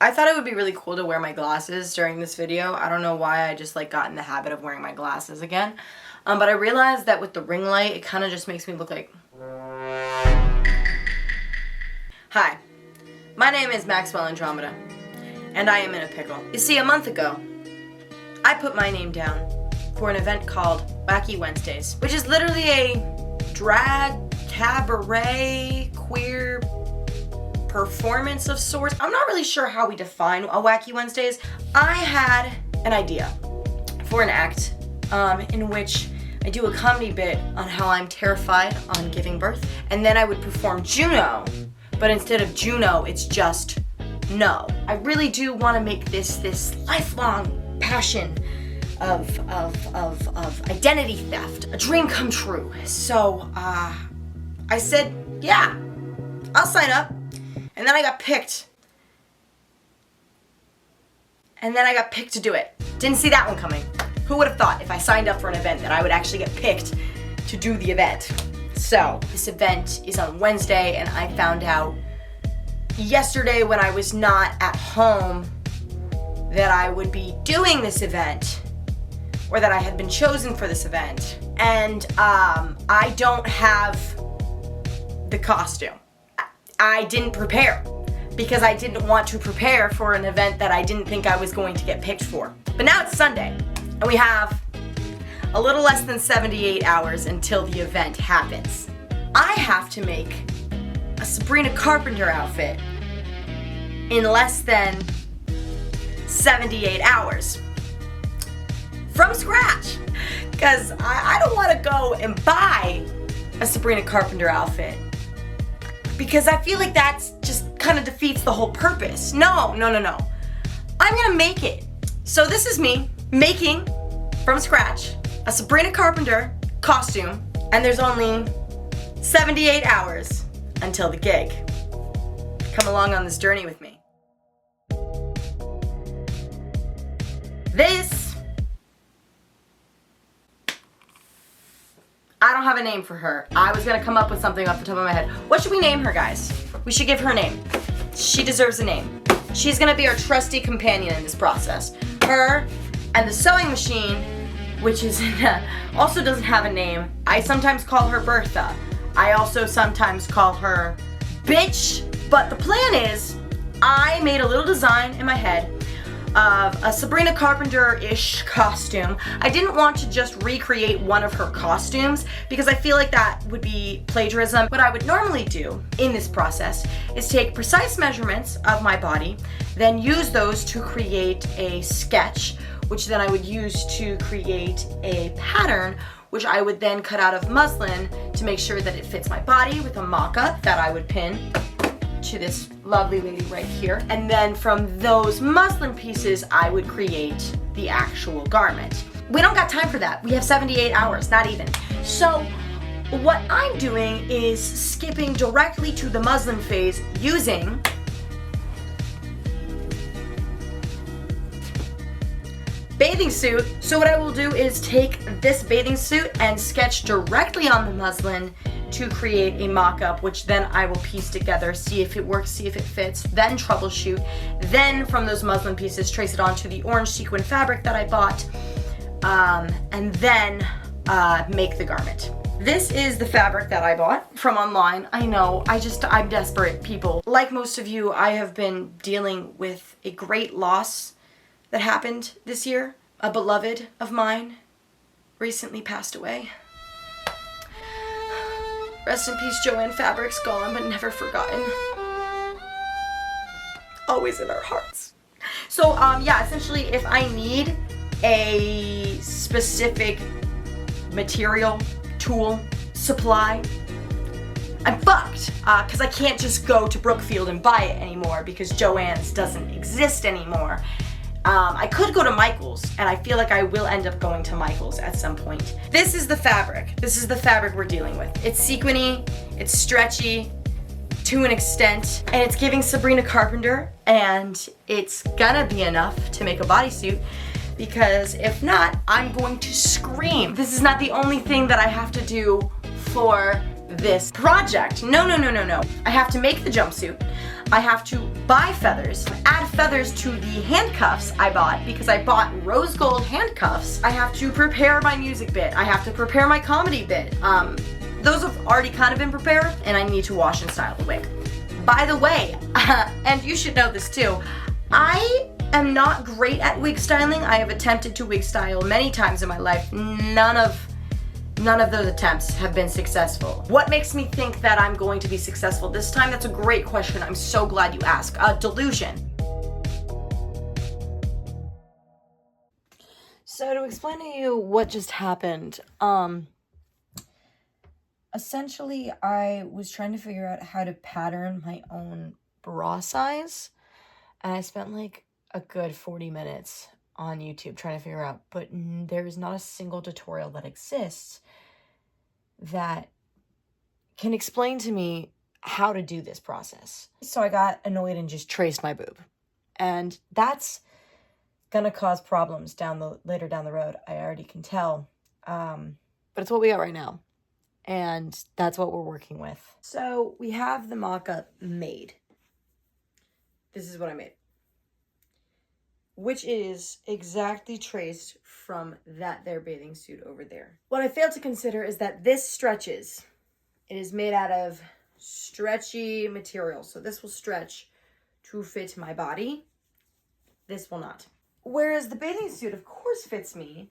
I thought it would be really cool to wear my glasses during this video. I don't know why I just like got in the habit of wearing my glasses again. But I realized that with the ring light, it kind of just makes me look like... Hi, my name is Maxwell Andromeda, and I am in a pickle. You see, a month ago, I put my name down for an event called Wacky Wednesdays, which is literally a drag, cabaret, queer performance of sorts. I'm not really sure how we define a Wacky Wednesdays. I had an idea for an act in which I do a comedy bit on how I'm terrified on giving birth, and then I would perform Juno, but instead of Juno, it's just no. I really do want to make this lifelong passion of identity theft a dream come true. So I said, yeah, I'll sign up. And then I got picked. And then I got picked to do it. Didn't see that one coming. Who would have thought if I signed up for an event that I would actually get picked to do the event? So, this event is on Wednesday, and I found out yesterday when I was not at home that I would be doing this event, or that I had been chosen for this event. And I don't have the costume. I didn't prepare because I didn't want to prepare for an event that I didn't think I was going to get picked for. But now it's Sunday, and we have a little less than 78 hours until the event happens. I have to make a Sabrina Carpenter outfit in less than 78 hours from scratch, because I don't want to go and buy a Sabrina Carpenter outfit, because I feel like that's just kind of defeats the whole purpose. No. I'm gonna make it. So this is me making, from scratch, a Sabrina Carpenter costume, and there's only 78 hours until the gig. Come along on this journey with me. I don't have a name for her. I was gonna come up with something off the top of my head. What should we name her, guys? We should give her a name. She deserves a name. She's gonna be our trusty companion in this process. Her and the sewing machine, which is also doesn't have a name. I sometimes call her Bertha. I also sometimes call her Bitch. But the plan is, I made a little design in my head of a Sabrina Carpenter-ish costume. I didn't want to just recreate one of her costumes because I feel like that would be plagiarism. What I would normally do in this process is take precise measurements of my body, then use those to create a sketch, which then I would use to create a pattern, which I would then cut out of muslin to make sure that it fits my body with a mock-up that I would pin to this lovely lady right here. And then from those muslin pieces, I would create the actual garment. We don't got time for that. We have 78 hours, not even. So what I'm doing is skipping directly to the muslin phase using bathing suit. So what I will do is take this bathing suit and sketch directly on the muslin to create a mock-up, which then I will piece together, see if it works, see if it fits, then troubleshoot. Then from those muslin pieces, trace it onto the orange sequin fabric that I bought, and then make the garment. This is the fabric that I bought from online. I know, I'm desperate, people. Like most of you, I have been dealing with a great loss that happened this year. A beloved of mine recently passed away. Rest in peace, Joanne. Fabric's gone, but never forgotten. Always in our hearts. So, yeah, essentially, if I need a specific material, tool, supply, I'm fucked, because I can't just go to Brookfield and buy it anymore because Joann's doesn't exist anymore. I could go to Michael's, and I feel like I will end up going to Michael's at some point. This is the fabric. This is the fabric we're dealing with. It's sequiny, it's stretchy to an extent, and it's giving Sabrina Carpenter, and it's gonna be enough to make a bodysuit, because if not, I'm going to scream. This is not the only thing that I have to do for this project. No. I have to make the jumpsuit. I have to buy feathers, add feathers to the handcuffs I bought because I bought rose gold handcuffs. I have to prepare my music bit. I have to prepare my comedy bit. Those have already kind of been prepared, and I need to wash and style the wig. By the way, and you should know this too, I am not great at wig styling. I have attempted to wig style many times in my life. None of those attempts have been successful. What makes me think that I'm going to be successful this time? That's a great question. I'm so glad you asked. Delusion. So to explain to you what just happened, essentially I was trying to figure out how to pattern my own bra size, and I spent like a good 40 minutes on YouTube trying to figure out, but there is not a single tutorial that exists that can explain to me how to do this process. So I got annoyed and just traced my boob. And that's gonna cause problems later down the road, I already can tell. But it's what we got right now. And that's what we're working with. So we have the mock-up made. This is what I made, which is exactly traced from that there bathing suit over there. What I failed to consider is that this stretches. It is made out of stretchy material. So this will stretch to fit my body. This will not. Whereas the bathing suit, of course, fits me.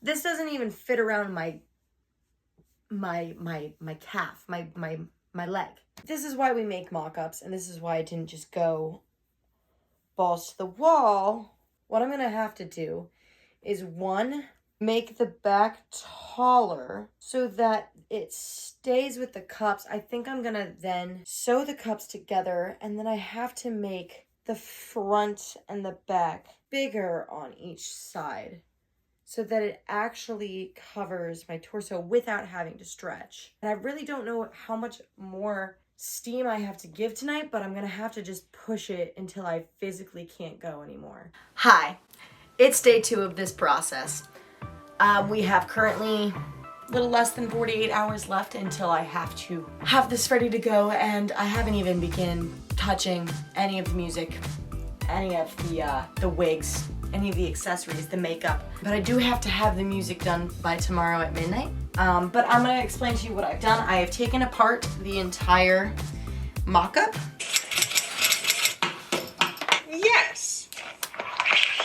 This doesn't even fit around my calf, my leg. This is why we make mock-ups, and this is why I didn't just go balls to the wall. What I'm going to have to do is, one, make the back taller so that it stays with the cups. I think I'm going to then sew the cups together, and then I have to make the front and the back bigger on each side so that it actually covers my torso without having to stretch. And I really don't know how much more steam I have to give tonight, but I'm gonna have to just push it until I physically can't go anymore. Hi, it's day 2 of this process. We have currently a little less than 48 hours left until I have to have this ready to go, and I haven't even begun touching any of the music, any of the wigs, any of the accessories, the makeup. But I do have to have the music done by tomorrow at midnight. But I'm gonna explain to you what I've done. I have taken apart the entire mock-up. Yes!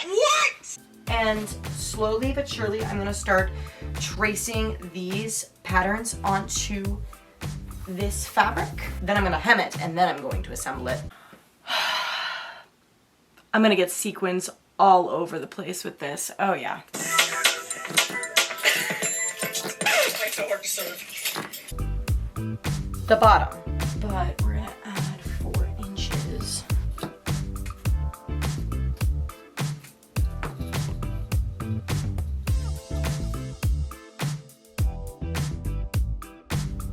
What? And slowly but surely, I'm gonna start tracing these patterns onto this fabric. Then I'm gonna hem it, and then I'm going to assemble it. I'm gonna get sequins all over the place with this. Oh yeah. The bottom, but we're gonna add 4 inches.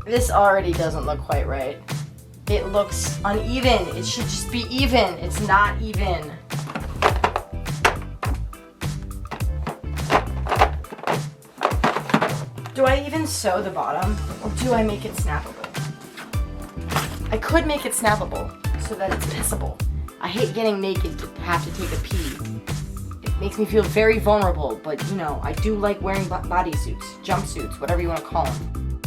This already doesn't look quite right. It looks uneven. It should just be even. It's not even. Do I even sew the bottom, or do I make it snappable? I could make it snappable so that it's pissable. I hate getting naked to have to take a pee. It makes me feel very vulnerable, but you know, I do like wearing bodysuits, jumpsuits, whatever you want to call them.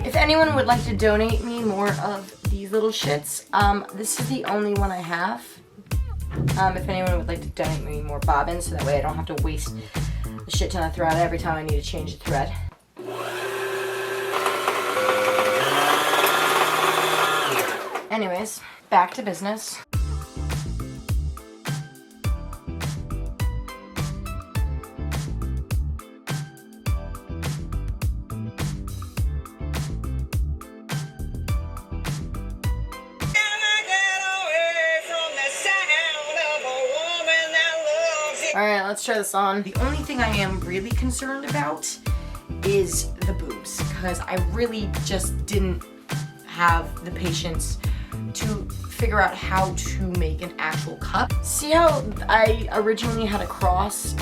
If anyone would like to donate me more of these little shits, this is the only one I have. If anyone would like to donate me more bobbins, so that way I don't have to waste a shit ton of thread every time I need to change the thread. Anyways, back to business. Alright, let's try this on. The only thing I am really concerned about is the boobs, because I really just didn't have the patience to figure out how to make an actual cup. See how I originally had a cross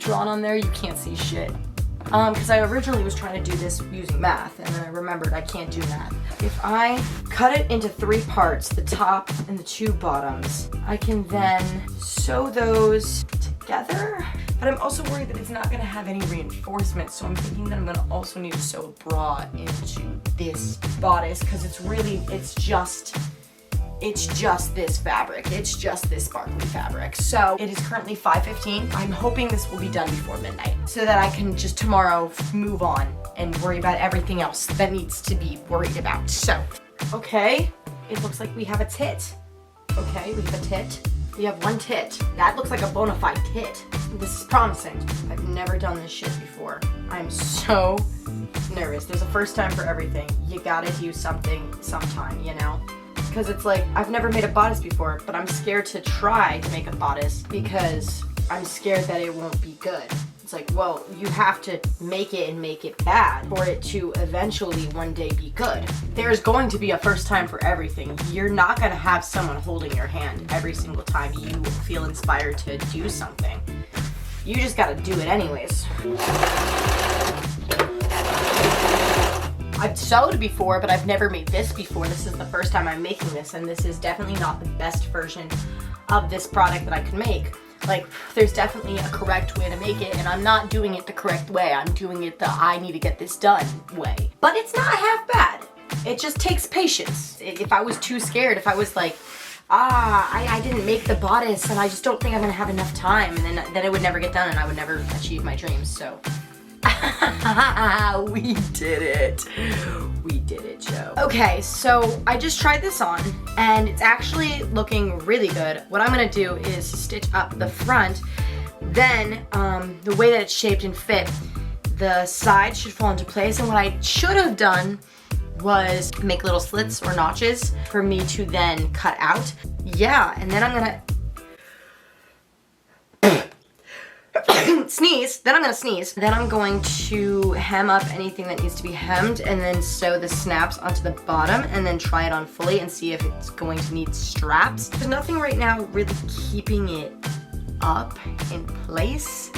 drawn on there, you can't see shit. Because I originally was trying to do this using math, and then I remembered I can't do math. If I cut it into 3 parts, the top and the 2 bottoms, I can then sew those together. But I'm also worried that it's not going to have any reinforcement, so I'm thinking that I'm going to also need to sew a bra into this bodice, because it's just this fabric. It's just this sparkly fabric. So it is currently 5:15. I'm hoping this will be done before midnight so that I can just tomorrow move on and worry about everything else that needs to be worried about. So, okay, it looks like we have a tit. Okay, we have a tit. We have 1 tit. That looks like a bona fide tit. This is promising. I've never done this shit before. I'm so nervous. There's a first time for everything. You gotta do something sometime, you know? Because it's like, I've never made a bodice before, but I'm scared to try to make a bodice because I'm scared that it won't be good. It's like, well, you have to make it and make it bad for it to eventually one day be good. There's going to be a first time for everything. You're not going to have someone holding your hand every single time you feel inspired to do something. You just got to do it anyways. I've sewed before, but I've never made this before. This is the first time I'm making this, and this is definitely not the best version of this product that I can make. Like, there's definitely a correct way to make it, and I'm not doing it the correct way. I'm doing it the I need to get this done way. But it's not half bad. It just takes patience. If I was too scared, if I was like, I didn't make the bodice, and I just don't think I'm gonna have enough time, and then it would never get done, and I would never achieve my dreams, so. We did it. We did it, Joe. Okay, so I just tried this on, and it's actually looking really good. What I'm gonna do is stitch up the front. Then, the way that it's shaped and fit, the sides should fall into place. And what I should have done was make little slits or notches for me to then cut out. Yeah, and then I'm gonna sneeze. Then I'm gonna sneeze. Then I'm going to hem up anything that needs to be hemmed and then sew the snaps onto the bottom and then try it on fully and see if it's going to need straps. There's nothing right now really keeping it up in place,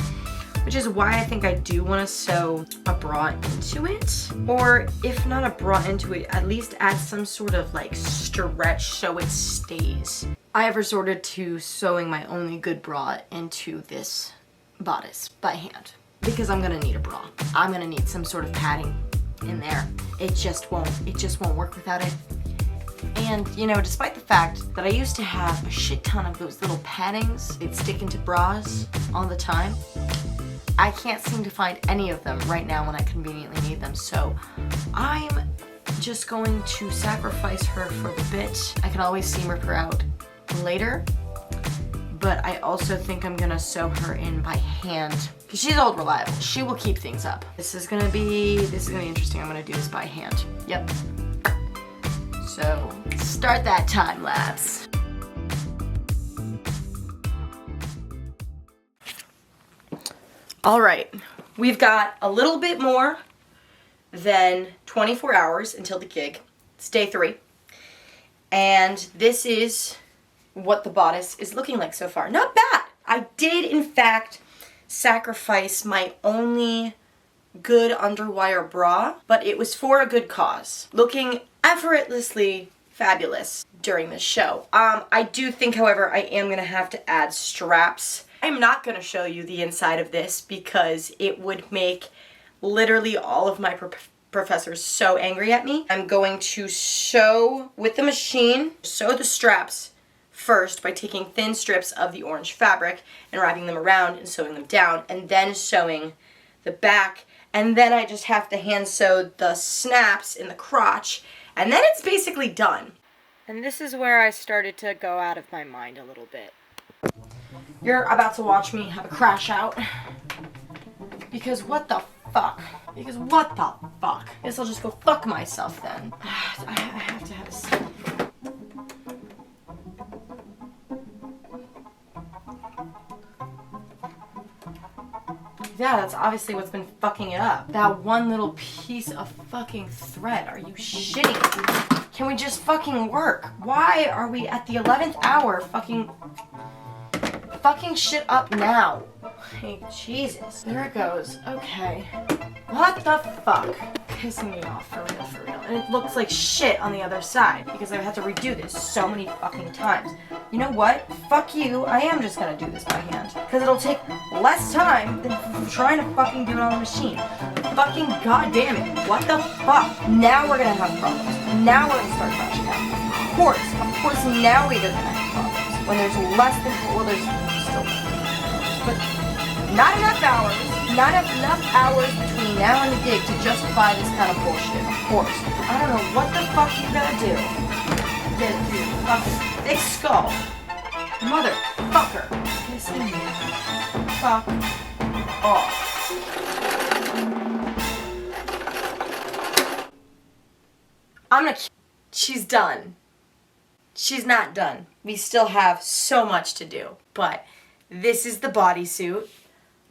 which is why I think I do want to sew a bra into it. Or if not a bra into it, at least add some sort of like stretch so it stays. I have resorted to sewing my only good bra into this bodice by hand because I'm gonna need a bra. I'm gonna need some sort of padding in there. It just won't work without it. And you know, despite the fact that I used to have a shit ton of those little paddings, they'd stick into bras all the time, I can't seem to find any of them right now when I conveniently need them. So I'm just going to sacrifice her for the bit. I can always seam rip her out later, but I also think I'm gonna sew her in by hand because she's old reliable. She will keep things up. This is gonna be interesting. I'm gonna do this by hand. Yep. So start that time lapse. All right, we've got a little bit more than 24 hours until the gig. It's day 3. And this is what the bodice is looking like so far. Not bad. I did, in fact, sacrifice my only good underwire bra, but it was for a good cause. Looking effortlessly fabulous during this show. I do think, however, I am going to have to add straps. I'm not going to show you the inside of this because it would make literally all of my professors so angry at me. I'm going to sew with the machine, sew the straps first by taking thin strips of the orange fabric and wrapping them around and sewing them down, and then sewing the back, and then I just have to hand sew the snaps in the crotch, and then it's basically done. And this is where I started to go out of my mind a little bit. You're about to watch me have a crash out. Because what the fuck? Because what the fuck? Guess I'll just go fuck myself then. I have to have a seat. Yeah, that's obviously what's been fucking it up. That one little piece of fucking thread. Are you shitting me? Can we just fucking work? Why are we at the 11th hour fucking shit up now? Hey, Jesus. There it goes. Okay. What the fuck? Pissing me off, for real, for real. And it looks like shit on the other side because I've had to redo this so many fucking times. You know what? Fuck you. I am just gonna do this by hand because it'll take less time than trying to fucking do it on the machine. Fucking goddamn it. What the fuck? Now we're gonna have problems. Now we're gonna start crashing out. Of course, now we're gonna have problems. When there's less than, well, there's still, but not enough hours. Not enough hours between now and the gig to justify this kind of bullshit, of course. I don't know what the fuck you gotta do. Get your fucking thick skull. Motherfucker. Pissing me fuck off. She's done. She's not done. We still have so much to do. But this is the bodysuit.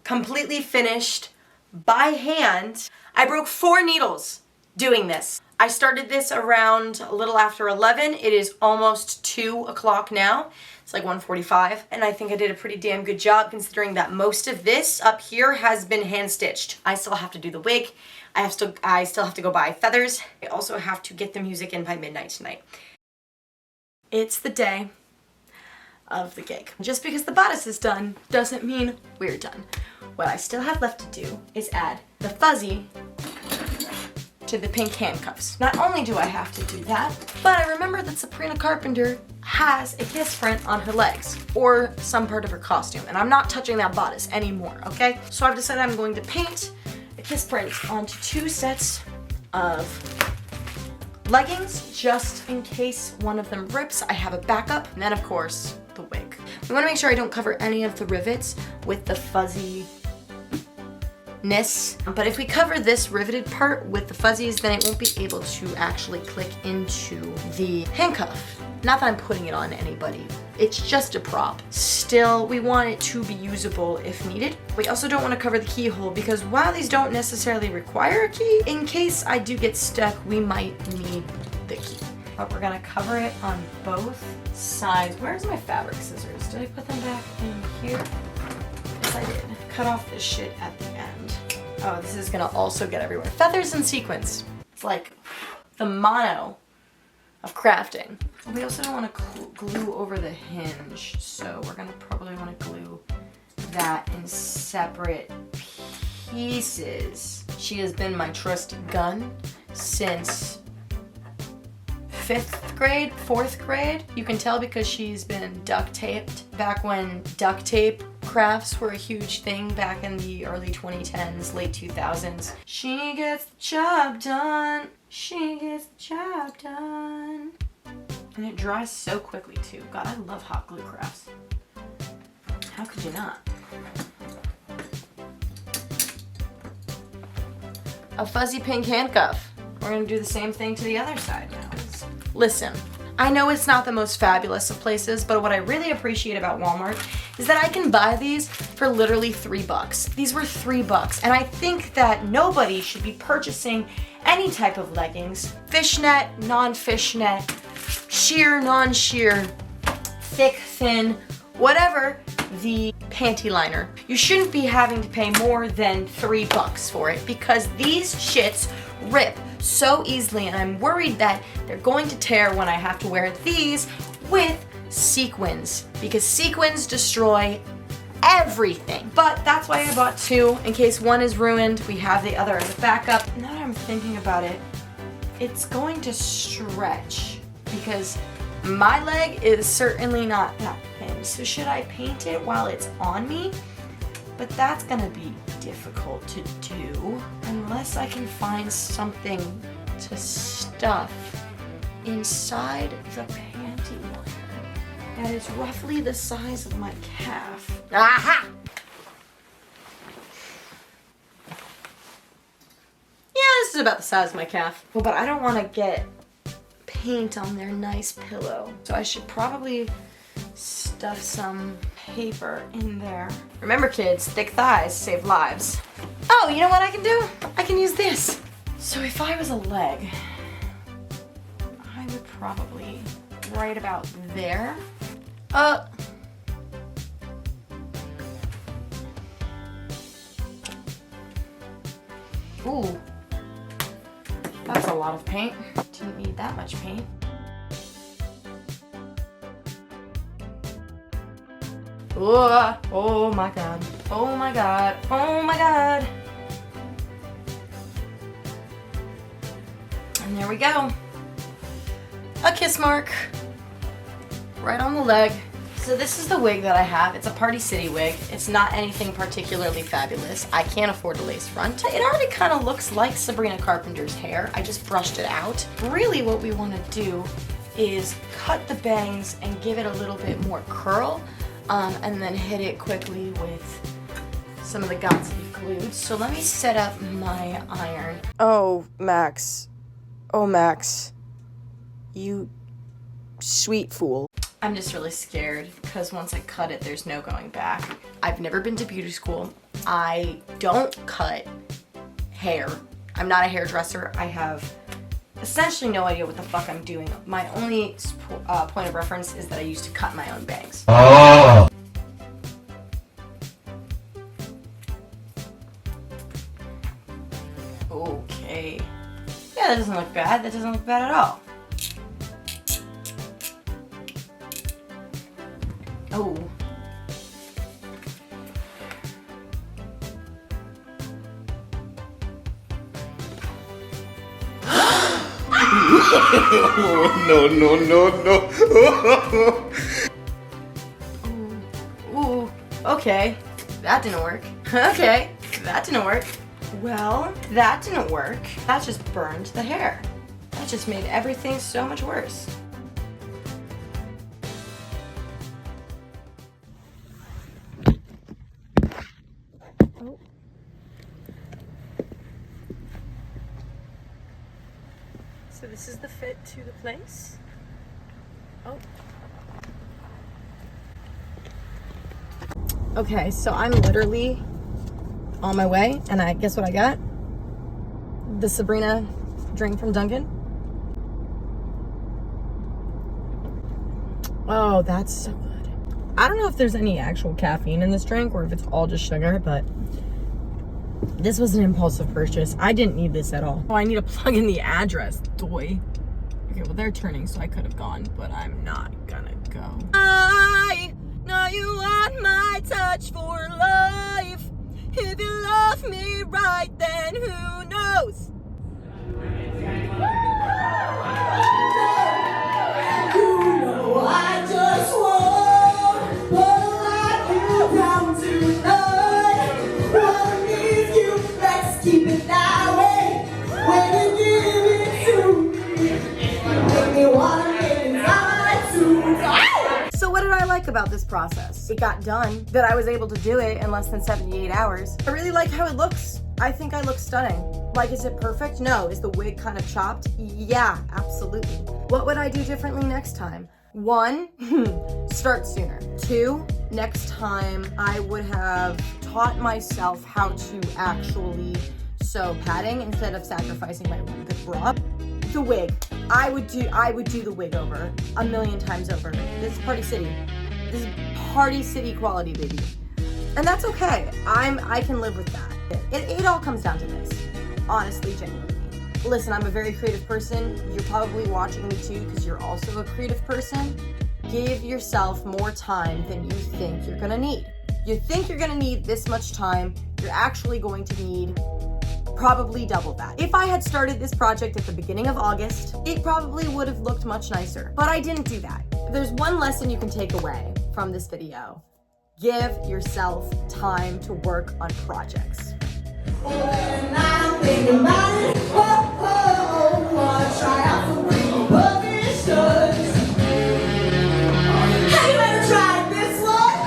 Completely finished by hand. I broke 4 needles doing this. I started this around a little after 11. It is almost 2 o'clock now. It's like 1:45, and I think I did a pretty damn good job considering that most of this up here has been hand stitched. I still have to do the wig. I still have to go buy feathers. I also have to get the music in by midnight tonight. It's the day of the gig. Just because the bodice is done doesn't mean we're done. What I still have left to do is add the fuzzy to the pink handcuffs. Not only do I have to do that, but I remember that Sabrina Carpenter has a kiss print on her legs or some part of her costume, and I'm not touching that bodice anymore, okay? So I've decided I'm going to paint a kiss print onto 2 sets of leggings just in case one of them rips. I have a backup, and then of course the wig. We want to make sure I don't cover any of the rivets with the fuzziness, but if we cover this riveted part with the fuzzies, then it won't be able to actually click into the handcuff. Not that I'm putting it on anybody, it's just a prop. Still, we want it to be usable if needed. We also don't want to cover the keyhole because while these don't necessarily require a key, in case I do get stuck, we might need the key. But we're gonna cover it on both sides. Where's my fabric scissors? Did I put them back in here? Yes, I did. Cut off this shit at the end. Oh, this is gonna also get everywhere. Feathers and sequins. It's like the mono of crafting. We also don't want to glue over the hinge, so we're gonna probably want to glue that in separate pieces. She has been my trusty gun since 5th grade, 4th grade. You can tell because she's been duct taped back when duct tape crafts were a huge thing back in the early 2010s, late 2000s. She gets the job done. She gets the job done. And it dries so quickly too. God, I love hot glue crafts. How could you not? A fuzzy pink handcuff. We're gonna do the same thing to the other side now. Listen, I know it's not the most fabulous of places, but what I really appreciate about Walmart is that I can buy these for literally $3. These were $3, and I think that nobody should be purchasing any type of leggings, fishnet, non-fishnet, sheer, non-sheer, thick, thin, whatever the panty liner. You shouldn't be having to pay more than $3 for it because these shits rip so easily, and I'm worried that they're going to tear when I have to wear these with sequins because sequins destroy everything. But that's why I bought 2 in case one is ruined. We have the other as a backup. Now that I'm thinking about it, it's going to stretch because my leg is certainly not that thin. So should I paint it while it's on me? But that's gonna be difficult to do unless I can find something to stuff inside the panty liner that is roughly the size of my calf. Aha! Yeah, this is about the size of my calf. Well, but I don't want to get paint on their nice pillow, so I should probably stuff some paper in there. Remember kids, thick thighs save lives. Oh, you know what I can do? I can use this. So if I was a leg, I would probably right about there. Ooh. That's a lot of paint. Didn't need that much paint. Ooh. Oh my god. Oh my god. Oh my god. And there we go. A kiss mark. Right on the leg. So this is the wig that I have. It's a Party City wig. It's not anything particularly fabulous. I can't afford a lace front. It already kind of looks like Sabrina Carpenter's hair. I just brushed it out. Really what we want to do is cut the bangs and give it a little bit more curl, and then hit it quickly with some of the Godspeed glued. So let me set up my iron. Oh, Max. Oh, Max. You sweet fool. I'm just really scared because once I cut it, there's no going back. I've never been to beauty school. I don't cut hair. I'm not a hairdresser. I have essentially no idea what the fuck I'm doing. My only point of reference is that I used to cut my own bangs. Oh. Okay. Yeah, that doesn't look bad. That doesn't look bad at all. Oh. No. Ooh. Okay. That didn't work. Okay. That didn't work. Well, that didn't work. That just burned the hair. That just made everything so much worse. So this is the fit to the place. Oh. Okay, so I'm literally on my way, and guess what I got? The Sabrina drink from Dunkin'. Oh, that's so good. I don't know if there's any actual caffeine in this drink or if it's all just sugar, but this was an impulsive purchase. I didn't need this at all. Oh, I need to plug in the address, doy. Okay, well, they're turning, so I could have gone, but I'm not gonna go. I know you want my touch for life. If you love me right, then who knows? You know I just want to let you down tonight. What needs you, let's keep it that way. When you give it to me, make me wanna get inside too. So what did I like about this process? It got done, that I was able to do it in less than 78 hours. I really like how it looks. I think I look stunning. Like, is it perfect? No. Is the wig kind of chopped? Yeah, absolutely. What would I do differently next time? 1, start sooner. 2, next time I would have taught myself how to actually sew padding instead of sacrificing my the bra. The wig. I would do the wig over 1,000,000 times over. This is Party City. This is Party City quality, baby. And that's okay. I can live with that. It all comes down to this. Honestly, genuinely. Listen, I'm a very creative person. You're probably watching me too because you're also a creative person. Give yourself more time than you think you're gonna need. You think you're gonna need this much time, you're actually going to need probably double that. If I had started this project at the beginning of August, it probably would have looked much nicer, but I didn't do that. There's one lesson you can take away from this video. Give yourself time to work on projects. When I'm thinking about it, I try out some pretty positions. Have you ever tried this one?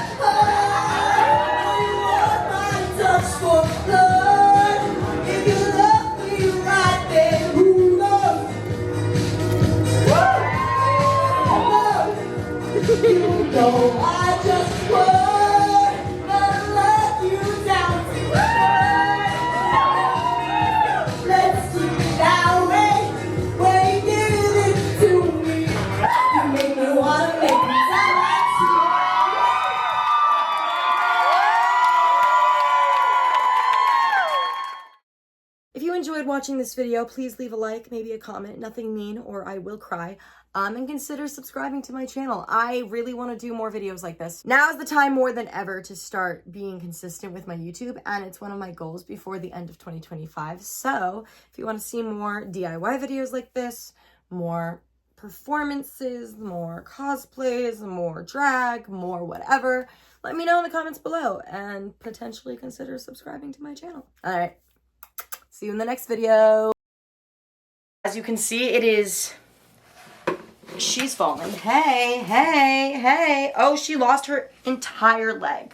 You want my touch for blood. If you love me right, then who knows? You know I just want to let you down tonight. Let's watching this video. Please leave a like, maybe a comment, nothing mean or I will cry. And consider subscribing to my channel. I really want to do more videos like this. Now is the time more than ever to start being consistent with my YouTube, and it's one of my goals before the end of 2025. So if you want to see more DIY videos like this, more performances, more cosplays, more drag, more whatever, let me know in the comments below and potentially consider subscribing to my channel. All right, see you in the next video. As you can see, it is... She's falling. Hey, hey, hey. Oh, she lost her entire leg.